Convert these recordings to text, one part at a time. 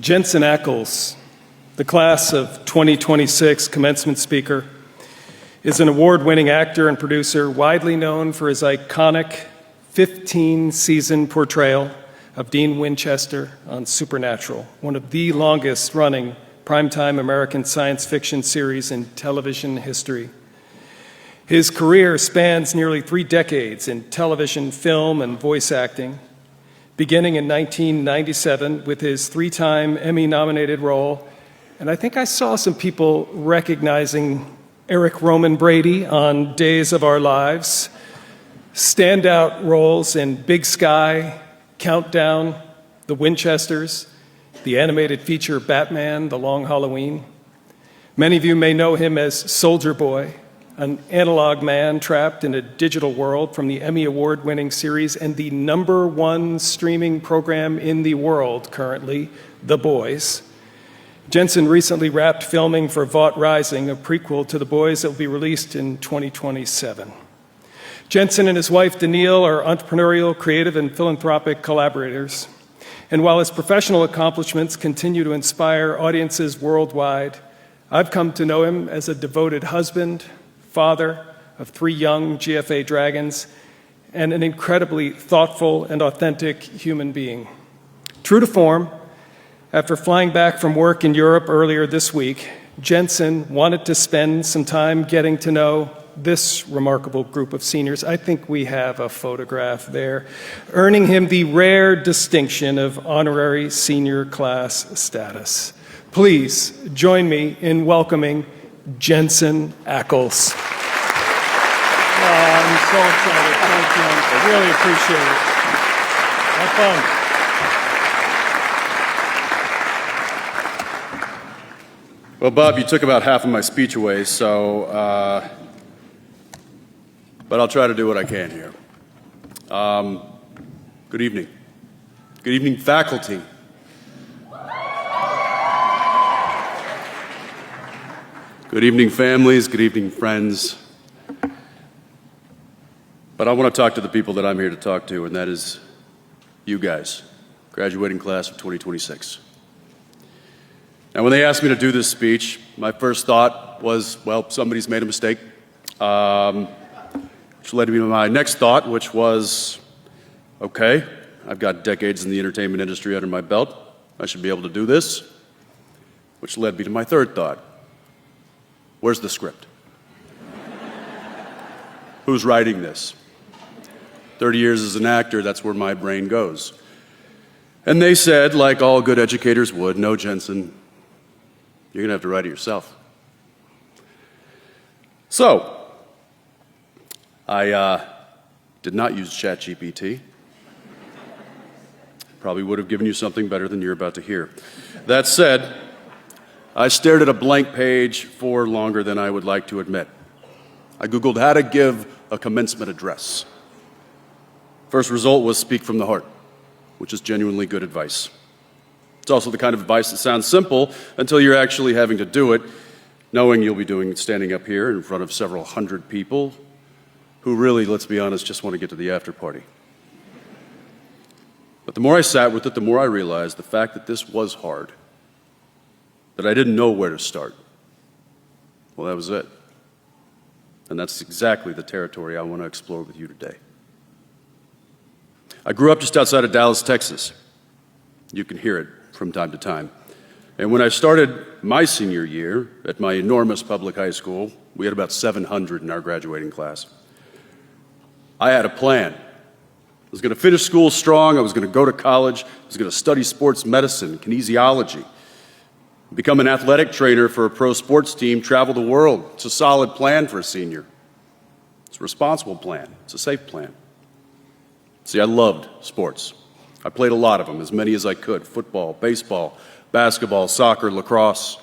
Jensen Ackles, the class of 2026 commencement speaker, is an award-winning actor and producer widely known for his iconic 15-season portrayal of Dean Winchester on Supernatural, one of the longest-running primetime American science fiction series in television history. His career spans nearly 3 decades in television, film, and voice acting, beginning in 1997 with his 3-time Emmy-nominated role. And I think I saw some people recognizing Eric Roman Brady on Days of Our Lives, standout roles in Big Sky, Countdown, The Winchesters, the animated feature Batman, The Long Halloween. Many of you may know him as Soldier Boy, an analog man trapped in a digital world from the Emmy Award-winning series and the #1 streaming program in the world currently, The Boys. Jensen recently wrapped filming for Vought Rising, a prequel to The Boys that will be released in 2027. Jensen and his wife, Danielle, are entrepreneurial, creative, and philanthropic collaborators. And while his professional accomplishments continue to inspire audiences worldwide, I've come to know him as a devoted husband, father of 3 young GFA dragons, and an incredibly thoughtful and authentic human being. True to form, after flying back from work in Europe earlier this week, Jensen wanted to spend some time getting to know this remarkable group of seniors. I think we have a photograph there, earning him the rare distinction of honorary senior class status. Please join me in welcoming Jensen Ackles. Oh, I'm so excited. Thank you. I really appreciate it. Have fun. Well, Bob, you took about half of my speech away, so, but I'll try to do what I can here. Good evening. Good evening, faculty. Good evening, families. Good evening, friends. But I want to talk to the people that I'm here to talk to, and that is you guys, graduating class of 2026. Now, when they asked me to do this speech, my first thought was, well, somebody's made a mistake, which led me to my next thought, which was, okay, I've got decades in the entertainment industry under my belt. I should be able to do this, which led me to my third thought. Where's the script? Who's writing this? 30 years as an actor, that's where my brain goes. And they said, like all good educators would, no, Jensen, you're going to have to write it yourself. So, I did not use ChatGPT. Probably would have given you something better than you're about to hear. That said, I stared at a blank page for longer than I would like to admit. I Googled how to give a commencement address. First result was speak from the heart, which is genuinely good advice. It's also the kind of advice that sounds simple until you're actually having to do it, knowing you'll be standing up here in front of several hundred people who really, let's be honest, just want to get to the after party. But the more I sat with it, the more I realized the fact that this was hard, that I didn't know where to start. Well, that was it. And that's exactly the territory I want to explore with you today. I grew up just outside of Dallas, Texas. You can hear it from time to time. And when I started my senior year at my enormous public high school, we had about 700 in our graduating class. I had a plan. I was going to finish school strong. I was going to go to college. I was going to study sports medicine, kinesiology, become an athletic trainer for a pro sports team, travel the world. It's a solid plan for a senior. It's a responsible plan. It's a safe plan. See, I loved sports. I played a lot of them, as many as I could. Football, baseball, basketball, soccer, lacrosse.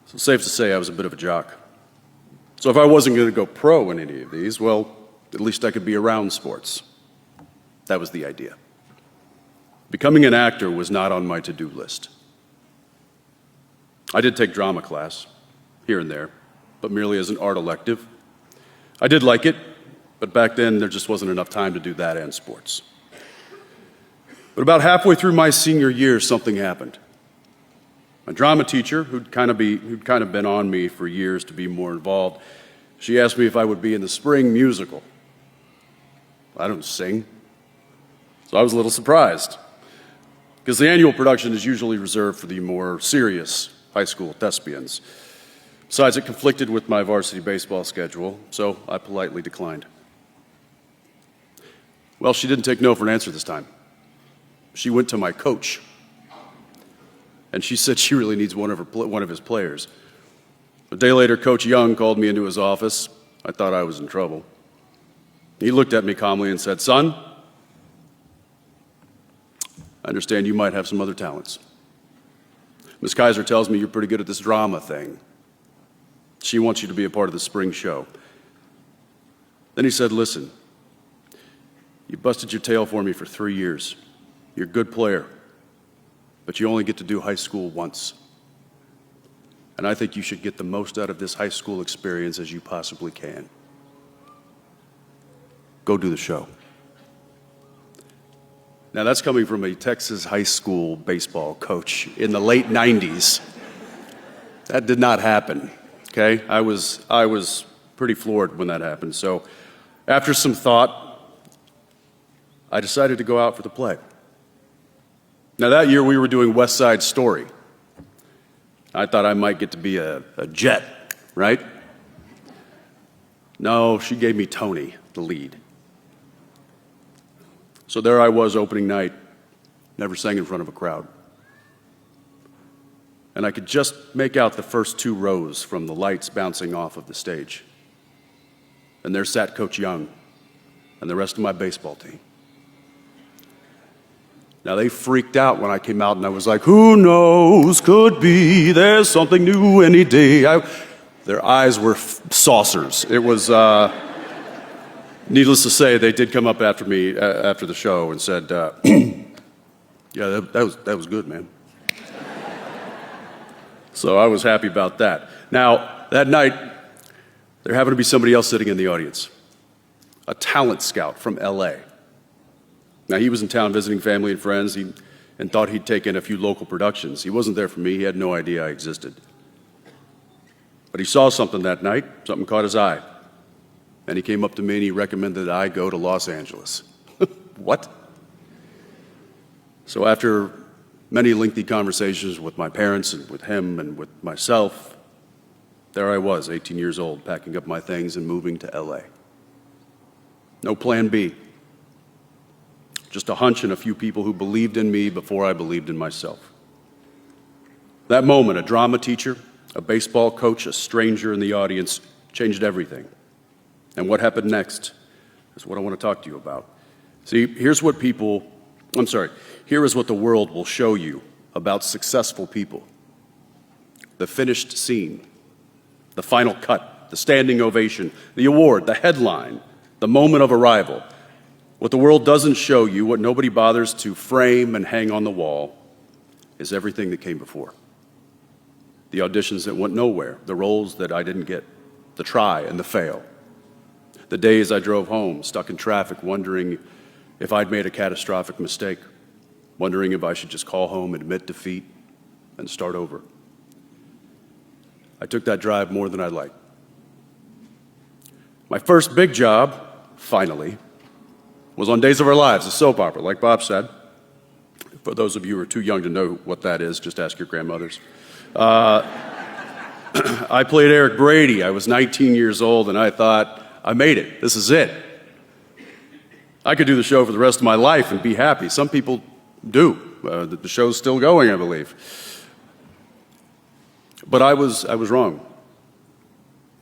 So safe to say I was a bit of a jock. So if I wasn't going to go pro in any of these, well, at least I could be around sports. That was the idea. Becoming an actor was not on my to-do list. I did take drama class, here and there, but merely as an art elective. I did like it, but back then there just wasn't enough time to do that and sports. But about halfway through my senior year, something happened. My drama teacher, who'd kind of been on me for years to be more involved, she asked me if I would be in the spring musical. I don't sing, so I was a little surprised, because the annual production is usually reserved for the more serious high school thespians. Besides, it conflicted with my varsity baseball schedule, so I politely declined. Well, she didn't take no for an answer this time. She went to my coach, and she said she really needs one of his players. A day later, Coach Young called me into his office. I thought I was in trouble. He looked at me calmly and said, "Son, I understand you might have some other talents. Miss Kaiser tells me you're pretty good at this drama thing. She wants you to be a part of the spring show." Then he said, "Listen, you busted your tail for me for 3 years. You're a good player, but you only get to do high school once. And I think you should get the most out of this high school experience as you possibly can. Go do the show." Now, that's coming from a Texas high school baseball coach in the late 90s. That did not happen, okay? I was pretty floored when that happened. So after some thought, I decided to go out for the play. Now, that year we were doing West Side Story. I thought I might get to be a jet, right? No, she gave me Tony, the lead. So there I was opening night, never sang in front of a crowd. And I could just make out the first 2 rows from the lights bouncing off of the stage. And there sat Coach Young and the rest of my baseball team. Now, they freaked out when I came out, and I was like, "Who knows, could be, there's something new any day." Their eyes were saucers. It was, needless to say, they did come up after me after the show and said, "Yeah, that was good, man." So I was happy about that. Now, that night, there happened to be somebody else sitting in the audience, a talent scout from LA. Now, he was in town visiting family and friends and thought he'd take in a few local productions. He wasn't there for me. He had no idea I existed. But he saw something that night. Something caught his eye. And he came up to me and he recommended that I go to Los Angeles. What? So after many lengthy conversations with my parents and with him and with myself, there I was, 18 years old, packing up my things and moving to LA. No plan B. Just a hunch and a few people who believed in me before I believed in myself. That moment, a drama teacher, a baseball coach, a stranger in the audience, changed everything. And what happened next is what I want to talk to you about. See, here is what the world will show you about successful people. The finished scene, the final cut, the standing ovation, the award, the headline, the moment of arrival. What the world doesn't show you, what nobody bothers to frame and hang on the wall, is everything that came before. The auditions that went nowhere, the roles that I didn't get, the try and the fail. The days I drove home, stuck in traffic, wondering if I'd made a catastrophic mistake, wondering if I should just call home, admit defeat, and start over. I took that drive more than I'd like. My first big job, finally, was on Days of Our Lives, a soap opera, like Bob said. For those of you who are too young to know what that is, just ask your grandmothers. I played Eric Brady. I was 19 years old, and I thought, I made it. This is it. I could do the show for the rest of my life and be happy. Some people do. The show's still going, I believe. But I was wrong.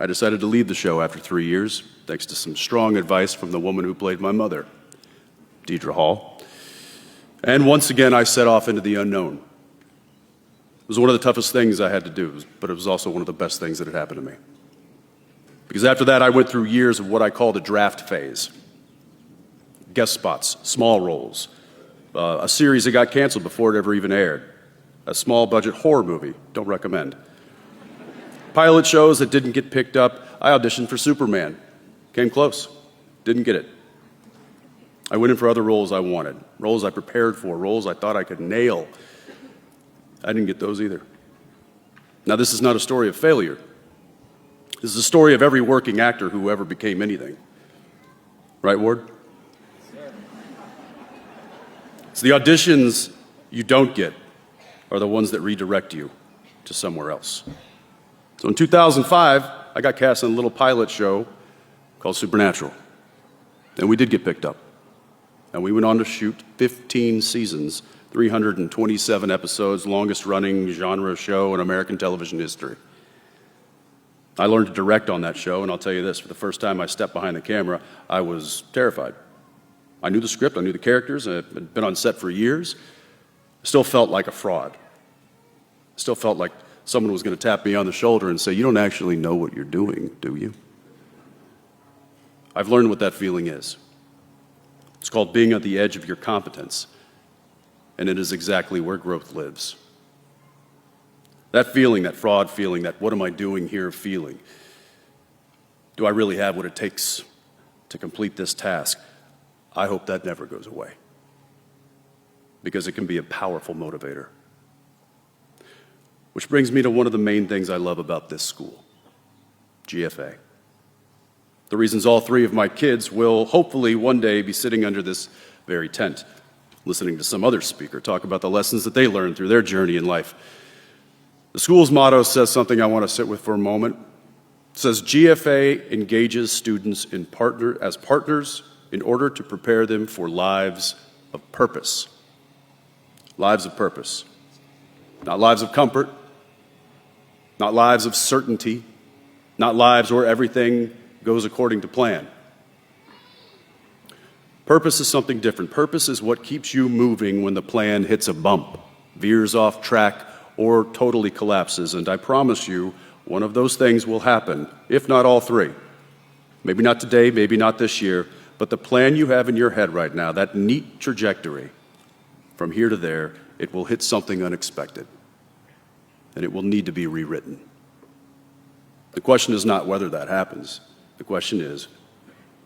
I decided to leave the show after 3 years, thanks to some strong advice from the woman who played my mother, Deidre Hall. And once again, I set off into the unknown. It was one of the toughest things I had to do, but it was also one of the best things that had happened to me. Because after that, I went through years of what I call the draft phase. Guest spots, small roles, a series that got canceled before it ever even aired, a small budget horror movie, don't recommend. Pilot shows that didn't get picked up. I auditioned for Superman, came close, didn't get it. I went in for other roles I wanted, roles I prepared for, roles I thought I could nail. I didn't get those either. Now, this is not a story of failure. This is a story of every working actor who ever became anything. Right, Ward? It's the auditions you don't get are the ones that redirect you to somewhere else. So in 2005, I got cast in a little pilot show called Supernatural. And we did get picked up. And we went on to shoot 15 seasons, 327 episodes, longest running genre show in American television history. I learned to direct on that show, and I'll tell you this, for the first time I stepped behind the camera, I was terrified. I knew the script, I knew the characters, I had been on set for years. I still felt like a fraud. I still felt like someone was going to tap me on the shoulder and say, "You don't actually know what you're doing, do you?" I've learned what that feeling is. It's called being at the edge of your competence, and it is exactly where growth lives. That feeling, that fraud feeling, that what am I doing here feeling, do I really have what it takes to complete this task? I hope that never goes away, because it can be a powerful motivator. Which brings me to one of the main things I love about this school, GFA. The reasons all three of my kids will hopefully one day be sitting under this very tent, listening to some other speaker talk about the lessons that they learned through their journey in life. The school's motto says something I want to sit with for a moment. It says, GFA engages students as partners in order to prepare them for lives of purpose. Lives of purpose. Not lives of comfort, not lives of certainty, not lives where everything goes according to plan. Purpose is something different. Purpose is what keeps you moving when the plan hits a bump, veers off track, or totally collapses. And I promise you, one of those things will happen, if not all three. Maybe not today, maybe not this year, but the plan you have in your head right now, that neat trajectory from here to there, it will hit something unexpected, and it will need to be rewritten. The question is not whether that happens. The question is,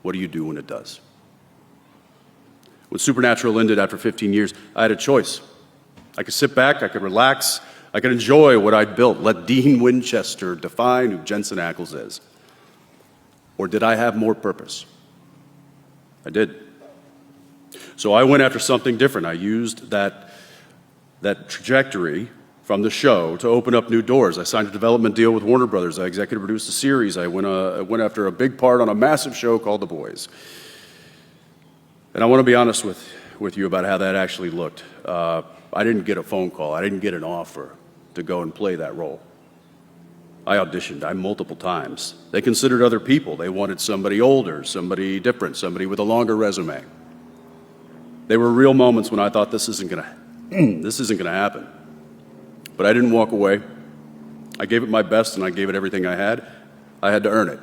what do you do when it does? When Supernatural ended after 15 years, I had a choice. I could sit back, I could relax, I could enjoy what I'd built, let Dean Winchester define who Jensen Ackles is. Or did I have more purpose? I did. So I went after something different. I used that trajectory from the show to open up new doors. I signed a development deal with Warner Brothers. I executive produced a series. I went after a big part on a massive show called The Boys. And I want to be honest with you about how that actually looked. I didn't get a phone call. I didn't get an offer to go and play that role. I auditioned multiple times. They considered other people. They wanted somebody older, somebody different, somebody with a longer resume. There were real moments when I thought this isn't going to happen. But I didn't walk away. I gave it my best, and I gave it everything I had. I had to earn it.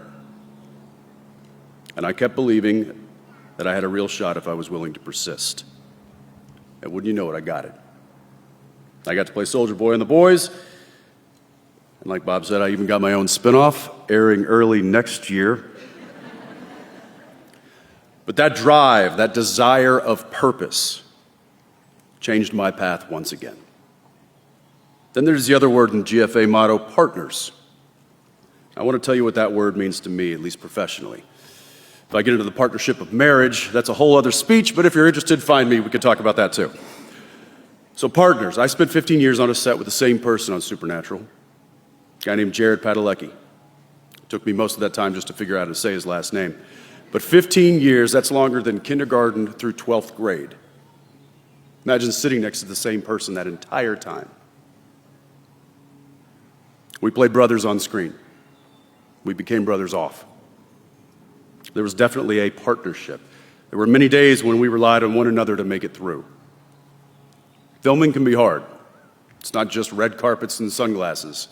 And I kept believing that I had a real shot if I was willing to persist. And wouldn't you know it, I got it. I got to play Soldier Boy on The Boys. And like Bob said, I even got my own spinoff, airing early next year. But that drive, that desire of purpose, changed my path once again. Then there's the other word in GFA motto, partners. I want to tell you what that word means to me, at least professionally. If I get into the partnership of marriage, that's a whole other speech, but if you're interested, find me, we can talk about that too. So partners, I spent 15 years on a set with the same person on Supernatural, a guy named Jared Padalecki. It took me most of that time just to figure out how to say his last name. But 15 years, that's longer than kindergarten through 12th grade. Imagine sitting next to the same person that entire time. We played brothers on screen. We became brothers off. There was definitely a partnership. There were many days when we relied on one another to make it through. Filming can be hard. It's not just red carpets and sunglasses.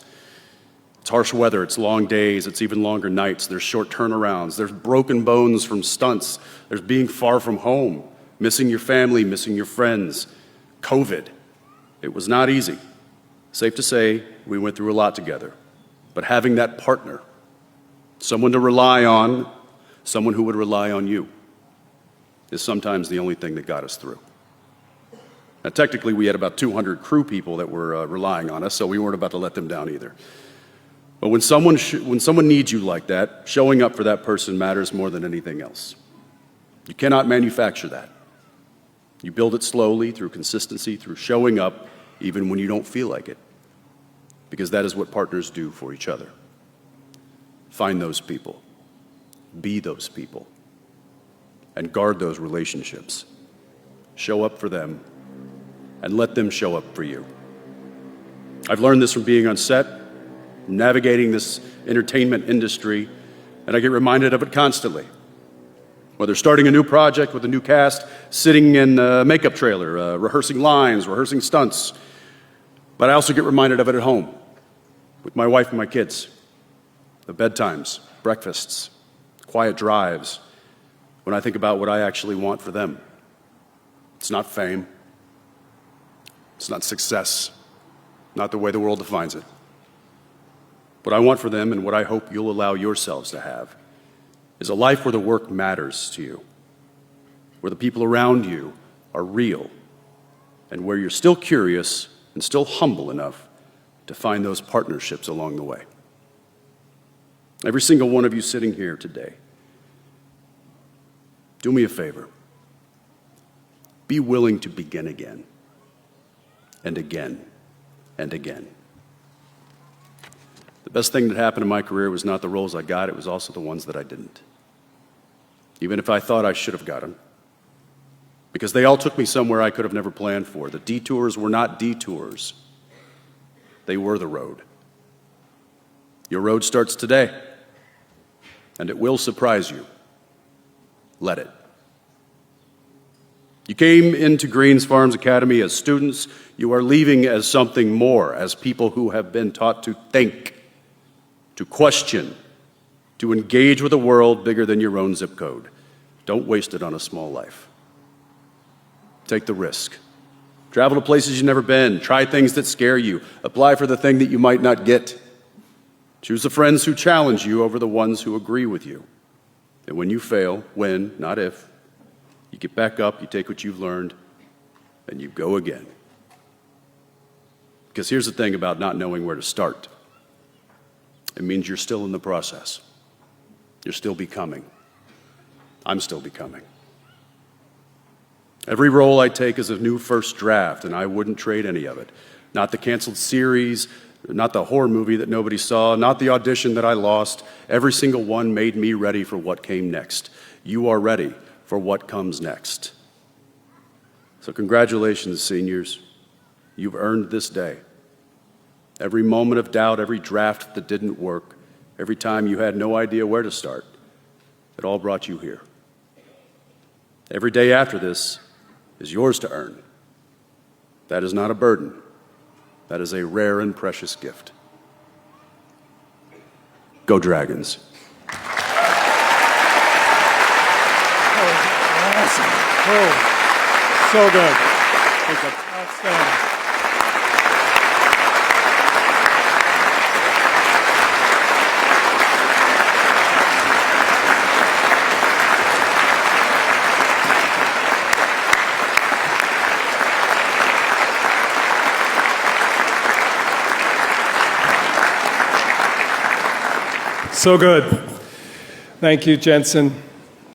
It's harsh weather, it's long days, it's even longer nights. There's short turnarounds, there's broken bones from stunts, there's being far from home, missing your family, missing your friends, COVID. It was not easy. Safe to say, we went through a lot together. But having that partner, someone to rely on, someone who would rely on you, is sometimes the only thing that got us through. Now, technically, we had about 200 crew people that were relying on us, so we weren't about to let them down either. But when someone needs you like that, showing up for that person matters more than anything else. You cannot manufacture that. You build it slowly through consistency, through showing up even when you don't feel like it, because that is what partners do for each other. Find those people, be those people, and guard those relationships. Show up for them, and let them show up for you. I've learned this from being on set, navigating this entertainment industry, and I get reminded of it constantly. Whether starting a new project with a new cast, sitting in a makeup trailer, rehearsing lines, rehearsing stunts. But I also get reminded of it at home, with my wife and my kids. The bedtimes, breakfasts, quiet drives, when I think about what I actually want for them. It's not fame. It's not success. Not the way the world defines it. What I want for them, and what I hope you'll allow yourselves to have, is a life where the work matters to you, where the people around you are real, and where you're still curious and still humble enough to find those partnerships along the way. Every single one of you sitting here today, do me a favor. Be willing to begin again, and again, and again. The best thing that happened in my career was not the roles I got, it was also the ones that I didn't. Even if I thought I should have got them. Because they all took me somewhere I could have never planned for. The detours were not detours. They were the road. Your road starts today, and it will surprise you. Let it. You came into Greens Farms Academy as students. You are leaving as something more, as people who have been taught to think, to question, to engage with a world bigger than your own zip code. Don't waste it on a small life. Take the risk. Travel to places you've never been. Try things that scare you. Apply for the thing that you might not get. Choose the friends who challenge you over the ones who agree with you. And when you fail, when, not if, you get back up, you take what you've learned, and you go again. Because here's the thing about not knowing where to start. It means you're still in the process. You're still becoming. I'm still becoming. Every role I take is a new first draft, and I wouldn't trade any of it. Not the canceled series, not the horror movie that nobody saw, not the audition that I lost. Every single one made me ready for what came next. You are ready for what comes next. So congratulations, seniors. You've earned this day. Every moment of doubt, every draft that didn't work, every time you had no idea where to start, it all brought you here. Every day after this is yours to earn. That is not a burden. That is a rare and precious gift. Go Dragons. Awesome. Oh, so good. Outstanding. So good. Thank you, Jensen.